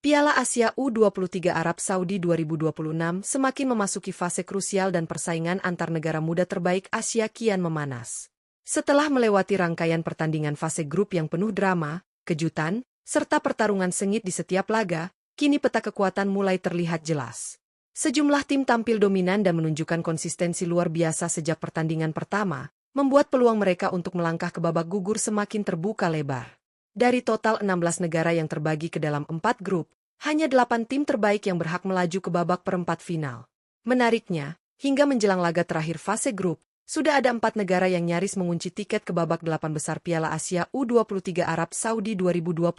Piala Asia U23 Arab Saudi 2026 semakin memasuki fase krusial dan persaingan antar negara muda terbaik Asia kian memanas. Setelah melewati rangkaian pertandingan fase grup yang penuh drama, kejutan, serta pertarungan sengit di setiap laga, kini peta kekuatan mulai terlihat jelas. Sejumlah tim tampil dominan dan menunjukkan konsistensi luar biasa sejak pertandingan pertama, membuat peluang mereka untuk melangkah ke babak gugur semakin terbuka lebar. Dari total 16 negara yang terbagi ke dalam 4 grup, hanya 8 tim terbaik yang berhak melaju ke babak perempat final. Menariknya, hingga menjelang laga terakhir fase grup, sudah ada 4 negara yang nyaris mengunci tiket ke babak 8 besar Piala Asia U23 Arab Saudi 2026.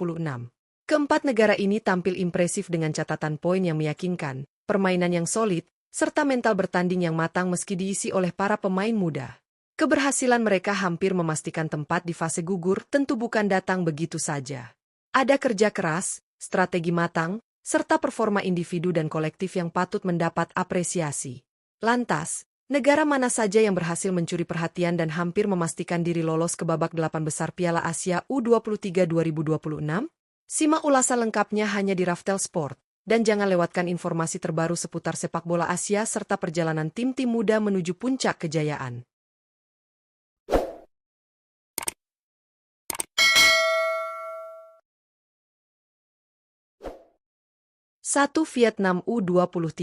Keempat negara ini tampil impresif dengan catatan poin yang meyakinkan, permainan yang solid, serta mental bertanding yang matang meski diisi oleh para pemain muda. Keberhasilan mereka hampir memastikan tempat di fase gugur tentu bukan datang begitu saja. Ada kerja keras, strategi matang, serta performa individu dan kolektif yang patut mendapat apresiasi. Lantas, negara mana saja yang berhasil mencuri perhatian dan hampir memastikan diri lolos ke babak 8 besar Piala Asia U23 2026? Simak ulasan lengkapnya hanya di Raftel Sport, dan jangan lewatkan informasi terbaru seputar sepak bola Asia serta perjalanan tim-tim muda menuju puncak kejayaan. 1. Vietnam U23.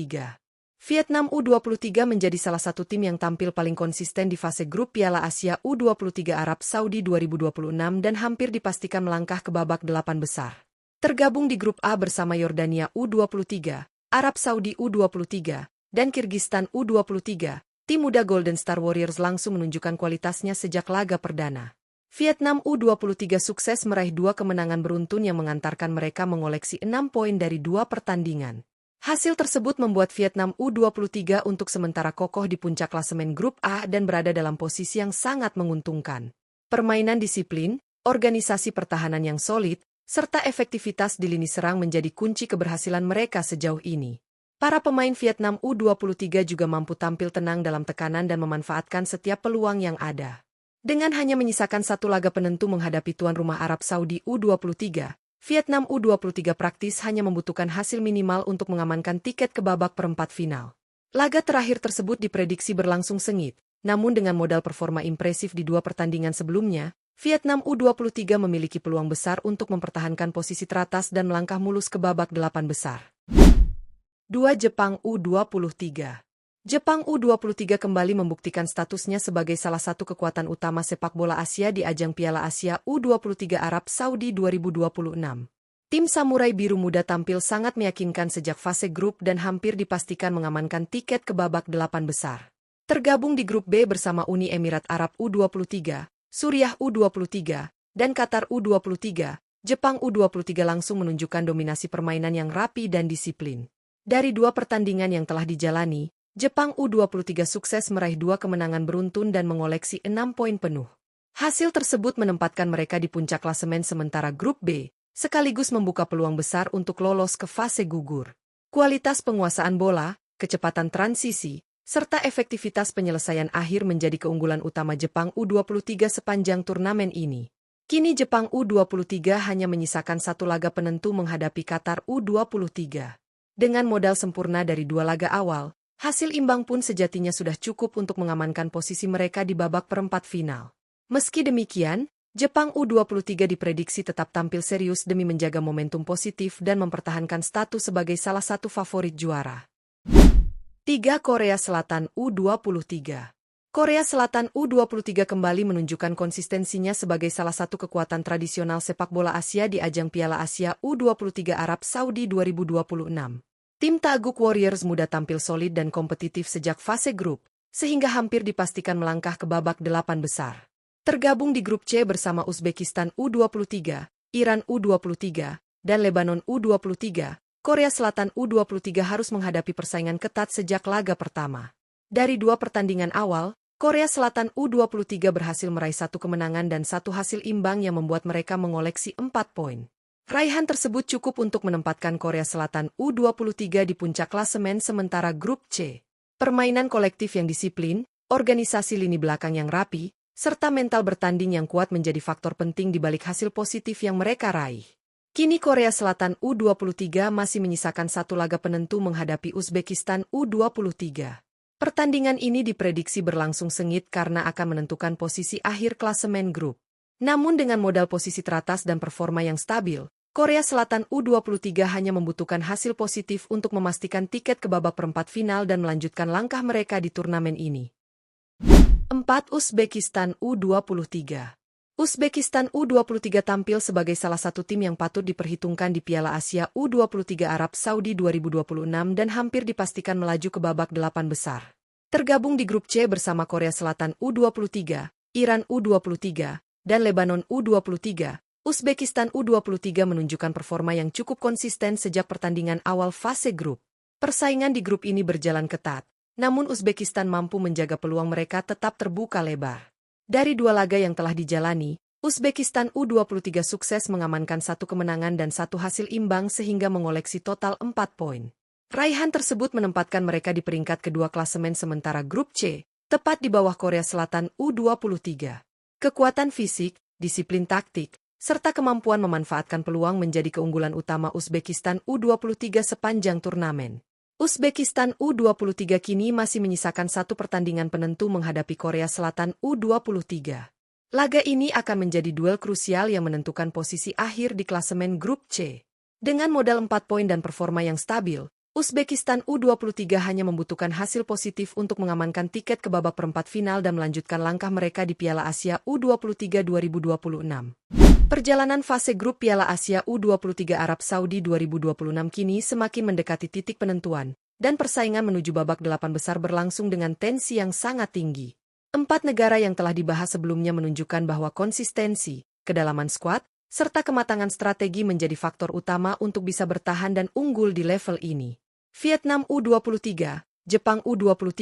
Vietnam U23 menjadi salah satu tim yang tampil paling konsisten di fase grup Piala Asia U23 Arab Saudi 2026 dan hampir dipastikan melangkah ke babak 8 besar. Tergabung di grup A bersama Yordania U23, Arab Saudi U23, dan Kirgistan U23, tim muda Golden Star Warriors langsung menunjukkan kualitasnya sejak laga perdana. Vietnam U23 sukses meraih 2 kemenangan beruntun yang mengantarkan mereka mengoleksi 6 poin dari 2 pertandingan. Hasil tersebut membuat Vietnam U23 untuk sementara kokoh di puncak klasemen grup A dan berada dalam posisi yang sangat menguntungkan. Permainan disiplin, organisasi pertahanan yang solid, serta efektivitas di lini serang menjadi kunci keberhasilan mereka sejauh ini. Para pemain Vietnam U23 juga mampu tampil tenang dalam tekanan dan memanfaatkan setiap peluang yang ada. Dengan hanya menyisakan 1 laga penentu menghadapi tuan rumah Arab Saudi U23, Vietnam U23 praktis hanya membutuhkan hasil minimal untuk mengamankan tiket ke babak perempat final. Laga terakhir tersebut diprediksi berlangsung sengit, namun dengan modal performa impresif di 2 pertandingan sebelumnya, Vietnam U23 memiliki peluang besar untuk mempertahankan posisi teratas dan melangkah mulus ke babak 8 besar. 2. Jepang U23. Jepang U23 kembali membuktikan statusnya sebagai salah satu kekuatan utama sepak bola Asia di ajang Piala Asia U23 Arab Saudi 2026. Tim Samurai Biru Muda tampil sangat meyakinkan sejak fase grup dan hampir dipastikan mengamankan tiket ke babak 8 besar. Tergabung di grup B bersama Uni Emirat Arab U23, Suriah U23, dan Qatar U23, Jepang U23 langsung menunjukkan dominasi permainan yang rapi dan disiplin. Dari 2 pertandingan yang telah dijalani, Jepang U23 sukses meraih 2 kemenangan beruntun dan mengoleksi 6 poin penuh. Hasil tersebut menempatkan mereka di puncak klasemen sementara grup B, sekaligus membuka peluang besar untuk lolos ke fase gugur. Kualitas penguasaan bola, kecepatan transisi, serta efektivitas penyelesaian akhir menjadi keunggulan utama Jepang U23 sepanjang turnamen ini. Kini Jepang U23 hanya menyisakan 1 laga penentu menghadapi Qatar U23. Dengan modal sempurna dari 2 laga awal, hasil imbang pun sejatinya sudah cukup untuk mengamankan posisi mereka di babak perempat final. Meski demikian, Jepang U23 diprediksi tetap tampil serius demi menjaga momentum positif dan mempertahankan status sebagai salah satu favorit juara. 3. Korea Selatan U23. Korea Selatan U23 kembali menunjukkan konsistensinya sebagai salah satu kekuatan tradisional sepak bola Asia di ajang Piala Asia U23 Arab Saudi 2026. Tim Taeguk Warriors muda tampil solid dan kompetitif sejak fase grup, sehingga hampir dipastikan melangkah ke babak 8 besar. Tergabung di grup C bersama Uzbekistan U23, Iran U23, dan Lebanon U23, Korea Selatan U23 harus menghadapi persaingan ketat sejak laga pertama. Dari 2 pertandingan awal, Korea Selatan U23 berhasil meraih 1 kemenangan dan 1 hasil imbang yang membuat mereka mengoleksi 4 poin. Raihan tersebut cukup untuk menempatkan Korea Selatan U23 di puncak klasemen sementara grup C. Permainan kolektif yang disiplin, organisasi lini belakang yang rapi, serta mental bertanding yang kuat menjadi faktor penting di balik hasil positif yang mereka raih. Kini Korea Selatan U23 masih menyisakan satu laga penentu menghadapi Uzbekistan U23. Pertandingan ini diprediksi berlangsung sengit karena akan menentukan posisi akhir klasemen grup. Namun dengan modal posisi teratas dan performa yang stabil, Korea Selatan U23 hanya membutuhkan hasil positif untuk memastikan tiket ke babak perempat final dan melanjutkan langkah mereka di turnamen ini. 4. Uzbekistan U23. Uzbekistan U23 tampil sebagai salah satu tim yang patut diperhitungkan di Piala Asia U23 Arab Saudi 2026 dan hampir dipastikan melaju ke babak 8 besar. Tergabung di grup C bersama Korea Selatan U23, Iran U23, dan Lebanon U23, Uzbekistan U23 menunjukkan performa yang cukup konsisten sejak pertandingan awal fase grup. Persaingan di grup ini berjalan ketat, namun Uzbekistan mampu menjaga peluang mereka tetap terbuka lebar. Dari dua laga yang telah dijalani, Uzbekistan U23 sukses mengamankan satu kemenangan dan satu hasil imbang sehingga mengoleksi total 4 poin. Raihan tersebut menempatkan mereka di peringkat kedua klasemen sementara grup C, tepat di bawah Korea Selatan U23. Kekuatan fisik, disiplin taktik, serta kemampuan memanfaatkan peluang menjadi keunggulan utama Uzbekistan U23 sepanjang turnamen. Uzbekistan U23 kini masih menyisakan satu pertandingan penentu menghadapi Korea Selatan U23. Laga ini akan menjadi duel krusial yang menentukan posisi akhir di klasemen grup C. Dengan modal 4 poin dan performa yang stabil, Uzbekistan U23 hanya membutuhkan hasil positif untuk mengamankan tiket ke babak perempat final dan melanjutkan langkah mereka di Piala Asia U23 2026. Perjalanan fase grup Piala Asia U23 Arab Saudi 2026 kini semakin mendekati titik penentuan, dan persaingan menuju babak 8 besar berlangsung dengan tensi yang sangat tinggi. 4 negara yang telah dibahas sebelumnya menunjukkan bahwa konsistensi, kedalaman skuad, serta kematangan strategi menjadi faktor utama untuk bisa bertahan dan unggul di level ini. Vietnam U23, Jepang U23,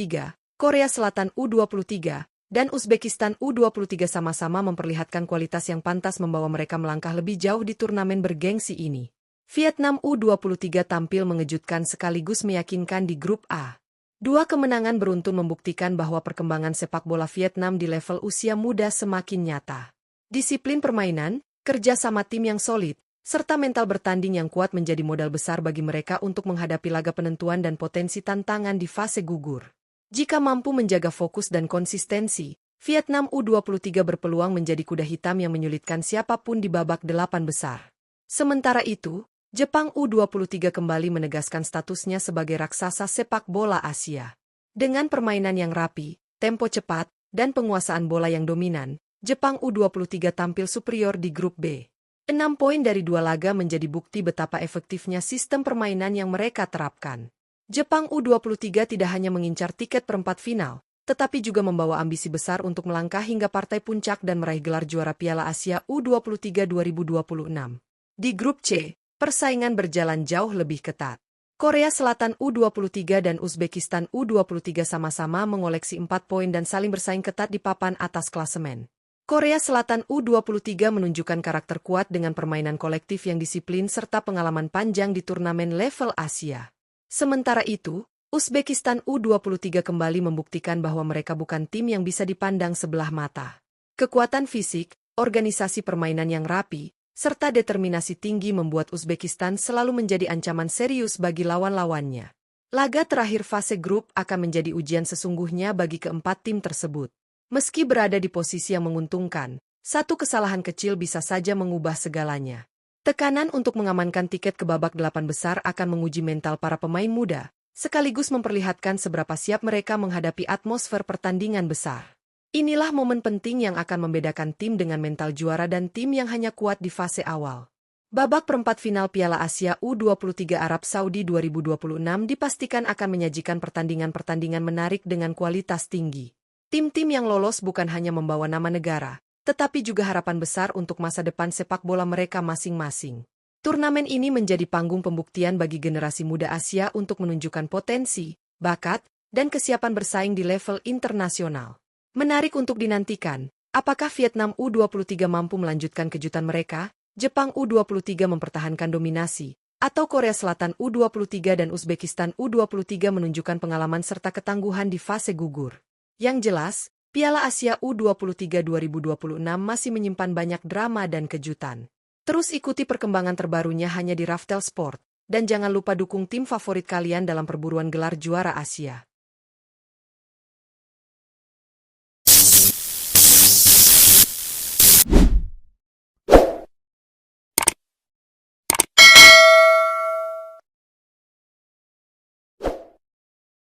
Korea Selatan U23, dan Uzbekistan U23 sama-sama memperlihatkan kualitas yang pantas membawa mereka melangkah lebih jauh di turnamen bergengsi ini. Vietnam U23 tampil mengejutkan sekaligus meyakinkan di grup A. Dua kemenangan beruntun membuktikan bahwa perkembangan sepak bola Vietnam di level usia muda semakin nyata. Disiplin permainan, kerja sama tim yang solid, serta mental bertanding yang kuat menjadi modal besar bagi mereka untuk menghadapi laga penentuan dan potensi tantangan di fase gugur. Jika mampu menjaga fokus dan konsistensi, Vietnam U23 berpeluang menjadi kuda hitam yang menyulitkan siapapun di babak 8 besar. Sementara itu, Jepang U23 kembali menegaskan statusnya sebagai raksasa sepak bola Asia. Dengan permainan yang rapi, tempo cepat, dan penguasaan bola yang dominan, Jepang U23 tampil superior di grup B. 6 poin dari 2 laga menjadi bukti betapa efektifnya sistem permainan yang mereka terapkan. Jepang U23 tidak hanya mengincar tiket perempat final, tetapi juga membawa ambisi besar untuk melangkah hingga partai puncak dan meraih gelar juara Piala Asia U23 2026. Di grup C, persaingan berjalan jauh lebih ketat. Korea Selatan U23 dan Uzbekistan U23 sama-sama mengoleksi 4 poin dan saling bersaing ketat di papan atas klasemen. Korea Selatan U23 menunjukkan karakter kuat dengan permainan kolektif yang disiplin serta pengalaman panjang di turnamen level Asia. Sementara itu, Uzbekistan U23 kembali membuktikan bahwa mereka bukan tim yang bisa dipandang sebelah mata. Kekuatan fisik, organisasi permainan yang rapi, serta determinasi tinggi membuat Uzbekistan selalu menjadi ancaman serius bagi lawan-lawannya. Laga terakhir fase grup akan menjadi ujian sesungguhnya bagi keempat tim tersebut. Meski berada di posisi yang menguntungkan, satu kesalahan kecil bisa saja mengubah segalanya. Tekanan untuk mengamankan tiket ke babak 8 besar akan menguji mental para pemain muda, sekaligus memperlihatkan seberapa siap mereka menghadapi atmosfer pertandingan besar. Inilah momen penting yang akan membedakan tim dengan mental juara dan tim yang hanya kuat di fase awal. Babak perempat final Piala Asia U23 Arab Saudi 2026 dipastikan akan menyajikan pertandingan-pertandingan menarik dengan kualitas tinggi. Tim-tim yang lolos bukan hanya membawa nama negara, tetapi juga harapan besar untuk masa depan sepak bola mereka masing-masing. Turnamen ini menjadi panggung pembuktian bagi generasi muda Asia untuk menunjukkan potensi, bakat, dan kesiapan bersaing di level internasional. Menarik untuk dinantikan, apakah Vietnam U23 mampu melanjutkan kejutan mereka, Jepang U23 mempertahankan dominasi, atau Korea Selatan U23 dan Uzbekistan U23 menunjukkan pengalaman serta ketangguhan di fase gugur. Yang jelas, Piala Asia U23 2026 masih menyimpan banyak drama dan kejutan. Terus ikuti perkembangan terbarunya hanya di Raftel Sport. Dan jangan lupa dukung tim favorit kalian dalam perburuan gelar juara Asia.